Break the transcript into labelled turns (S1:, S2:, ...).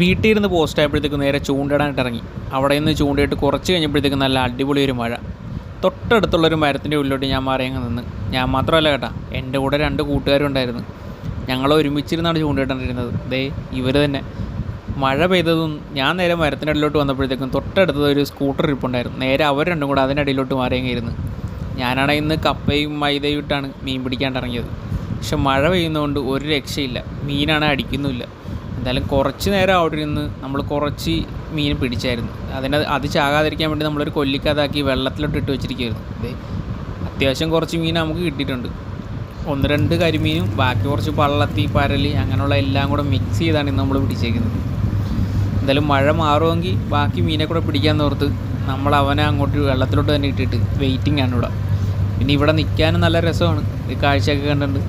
S1: വീട്ടിൽ ഇരുന്ന് പോസ്റ്റ് ആയപ്പോഴത്തേക്ക് നേരെ ചൂണ്ടിടാനായിട്ട് ഇറങ്ങി. അവിടെ നിന്ന് ചൂണ്ടയിട്ട് കുറച്ച് കഴിഞ്ഞപ്പോഴത്തേക്ക് നല്ല അടിപൊളി ഒരു മഴ. തൊട്ടടുത്തുള്ളൊരു മരത്തിൻ്റെ ഉള്ളിലോട്ട് ഞാൻ മാറിയങ്ങ് നിന്ന്. ഞാൻ മാത്രമല്ല കേട്ടാ, എൻ്റെ കൂടെ 2 കൂട്ടുകാരും ഉണ്ടായിരുന്നു. ഞങ്ങൾ ഒരുമിച്ചിരുന്നാണ് ചൂണ്ടയിട്ടാണ്ടിരുന്നത്. ദേ ഇവർ തന്നെ. മഴ പെയ്തതും ഞാൻ നേരെ മരത്തിൻ്റെ അടിയിലോട്ട് വന്നപ്പോഴത്തേക്കും തൊട്ടടുത്തത് ഒരു സ്കൂട്ടർ ഇരിപ്പുണ്ടായിരുന്നു. നേരെ അവർ രണ്ടും കൂടെ അതിൻ്റെ അടിയിലോട്ട് മാറിയങ്ങിരുന്നു. ഞാനാണെങ്കിൽ ഇന്ന് കപ്പയും മൈദയും ഇട്ടാണ് മീൻ പിടിക്കാണ്ടിറങ്ങിയത്. പക്ഷെ മഴ പെയ്യുന്നതുകൊണ്ട് ഒരു രക്ഷയില്ല, മീനാണ് അടിക്കുന്നുമില്ല. എന്തായാലും കുറച്ച് നേരം അവിടെ ഇരുന്ന് നമ്മൾ കുറച്ച് മീൻ പിടിച്ചായിരുന്നു. അത് ചാകാതിരിക്കാൻ വേണ്ടി നമ്മളൊരു കൊല്ലിക്കതാക്കി വെള്ളത്തിലോട്ട് ഇട്ട് വെച്ചിരിക്കുകയായിരുന്നു. അതെ, അത്യാവശ്യം കുറച്ച് മീൻ നമുക്ക് കിട്ടിയിട്ടുണ്ട്. 1-2 കരിമീനും ബാക്കി കുറച്ച് പള്ളത്തി, പരലി അങ്ങനെയുള്ള എല്ലാം കൂടെ മിക്സ് ചെയ്താണ് ഇന്ന് നമ്മൾ പിടിച്ചേക്കുന്നത്. എന്തായാലും മഴ മാറുമെങ്കിൽ ബാക്കി മീനെ കൂടെ പിടിക്കാമെന്ന് ഓർത്ത് നമ്മൾ അവനെ അങ്ങോട്ട് വെള്ളത്തിലോട്ട് തന്നെ ഇട്ടിട്ട് വെയിറ്റിംഗ് ആണ് ഇവിടെ. പിന്നെ ഇവിടെ നിൽക്കാനും നല്ല രസമാണ്, ഈ കാഴ്ചയൊക്കെ കണ്ടിട്ടുണ്ട്.